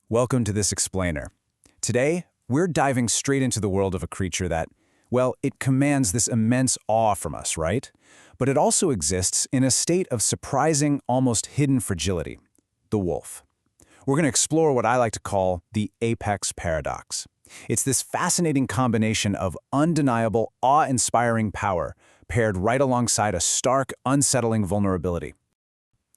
Welcome to this explainer. Today, we're diving straight into the world of a creature that, well, it commands this immense awe from us, right? But it also exists in a state of surprising, almost hidden fragility, the wolf. We're going to explore what I like to call the apex paradox. It's this fascinating combination of undeniable, awe-inspiring power paired right alongside a stark, unsettling vulnerability.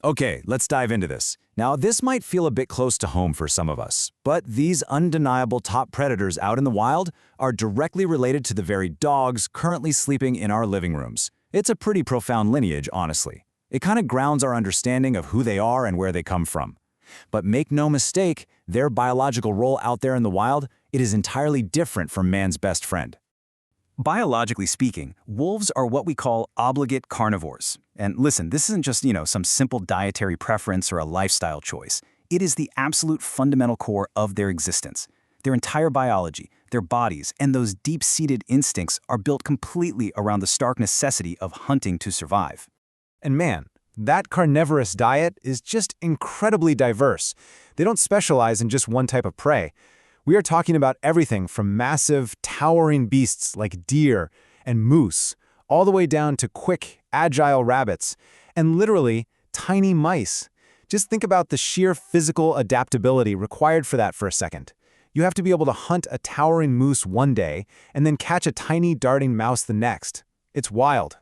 Okay, let's dive into this. Now, this might feel a bit close to home for some of us, but these undeniable top predators out in the wild are directly related to the very dogs currently sleeping in our living rooms. It's a pretty profound lineage, honestly. It kind of grounds our understanding of who they are and where they come from. But make no mistake, their biological role out there in the wild, it is entirely different from man's best friend. Biologically speaking, wolves are what we call obligate carnivores. And listen, this isn't just, some simple dietary preference or a lifestyle choice. It is the absolute fundamental core of their existence. Their entire biology, their bodies, and those deep-seated instincts are built completely around the stark necessity of hunting to survive. And man, that carnivorous diet is just incredibly diverse. They don't specialize in just one type of prey. We are talking about everything from massive, towering beasts like deer and moose, all the way down to quick, agile rabbits, and literally tiny mice. Just think about the sheer physical adaptability required for that for a second. You have to be able to hunt a towering moose one day and then catch a tiny darting mouse the next. It's wild.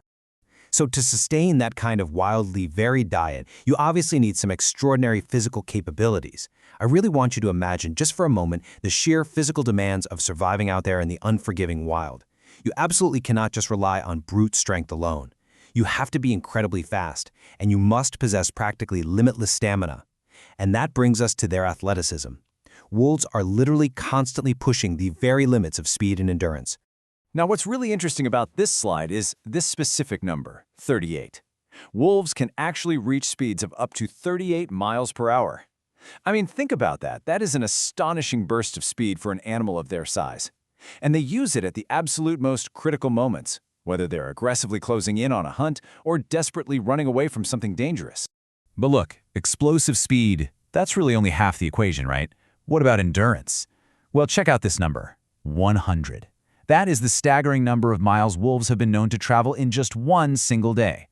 So to sustain that kind of wildly varied diet, you obviously need some extraordinary physical capabilities. I really want you to imagine just for a moment the sheer physical demands of surviving out there in the unforgiving wild. You absolutely cannot just rely on brute strength alone. You have to be incredibly fast, and you must possess practically limitless stamina. And that brings us to their athleticism. Wolves are literally constantly pushing the very limits of speed and endurance. Now, what's really interesting about this slide is this specific number, 38. Wolves can actually reach speeds of up to 38 miles per hour. I mean, think about that. That is an astonishing burst of speed for an animal of their size. And they use it at the absolute most critical moments, whether they're aggressively closing in on a hunt or desperately running away from something dangerous. But look, explosive speed, that's really only half the equation, right? What about endurance? Well, check out this number, 100. That is the staggering number of miles wolves have been known to travel in just one single day.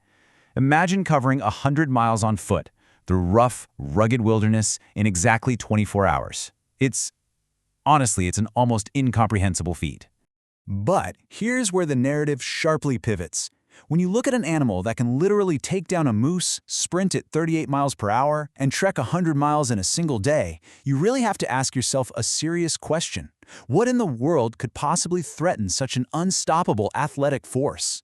Imagine covering 100 miles on foot through rough, rugged wilderness in exactly 24 hours. Honestly, it's an almost incomprehensible feat. But here's where the narrative sharply pivots. When you look at an animal that can literally take down a moose, sprint at 38 miles per hour, and trek 100 miles in a single day, you really have to ask yourself a serious question. What in the world could possibly threaten such an unstoppable athletic force?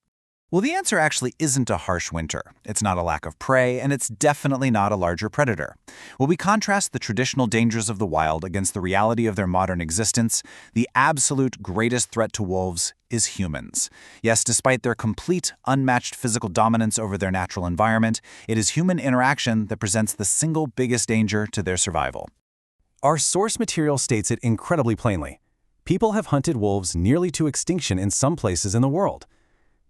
Well, the answer actually isn't a harsh winter. It's not a lack of prey, and it's definitely not a larger predator. When we contrast the traditional dangers of the wild against the reality of their modern existence, the absolute greatest threat to wolves is humans. Yes, despite their complete, unmatched physical dominance over their natural environment, it is human interaction that presents the single biggest danger to their survival. Our source material states it incredibly plainly. People have hunted wolves nearly to extinction in some places in the world.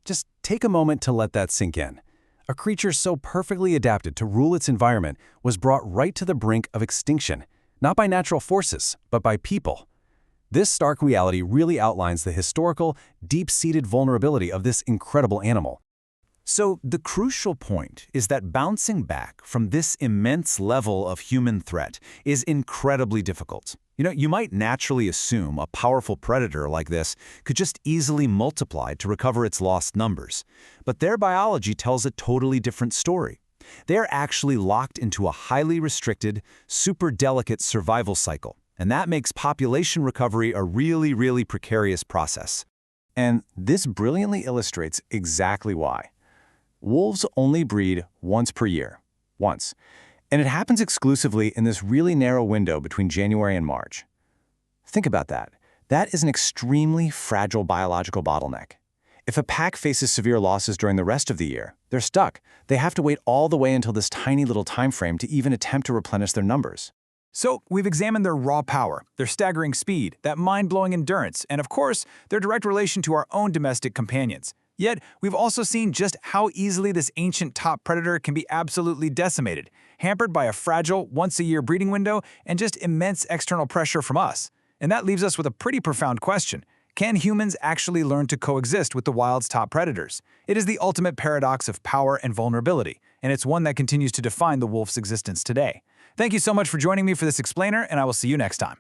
Just take a moment to let that sink in. A creature so perfectly adapted to rule its environment was brought right to the brink of extinction, not by natural forces, but by people. This stark reality really outlines the historical, deep-seated vulnerability of this incredible animal. So the crucial point is that bouncing back from this immense level of human threat is incredibly difficult. You might naturally assume a powerful predator like this could just easily multiply to recover its lost numbers. But their biology tells a totally different story. They're actually locked into a highly restricted, super delicate survival cycle. And that makes population recovery a really, really precarious process. And this brilliantly illustrates exactly why. Wolves only breed once per year. Once. And it happens exclusively in this really narrow window between January and March. Think about that. That is an extremely fragile biological bottleneck. If a pack faces severe losses during the rest of the year, they're stuck. They have to wait all the way until this tiny little time frame to even attempt to replenish their numbers. So we've examined their raw power, their staggering speed, that mind-blowing endurance, and of course, their direct relation to our own domestic companions. Yet, we've also seen just how easily this ancient top predator can be absolutely decimated, hampered by a fragile, once-a-year breeding window and just immense external pressure from us. And that leaves us with a pretty profound question. Can humans actually learn to coexist with the wild's top predators? It is the ultimate paradox of power and vulnerability, and it's one that continues to define the wolf's existence today. Thank you so much for joining me for this explainer, and I will see you next time.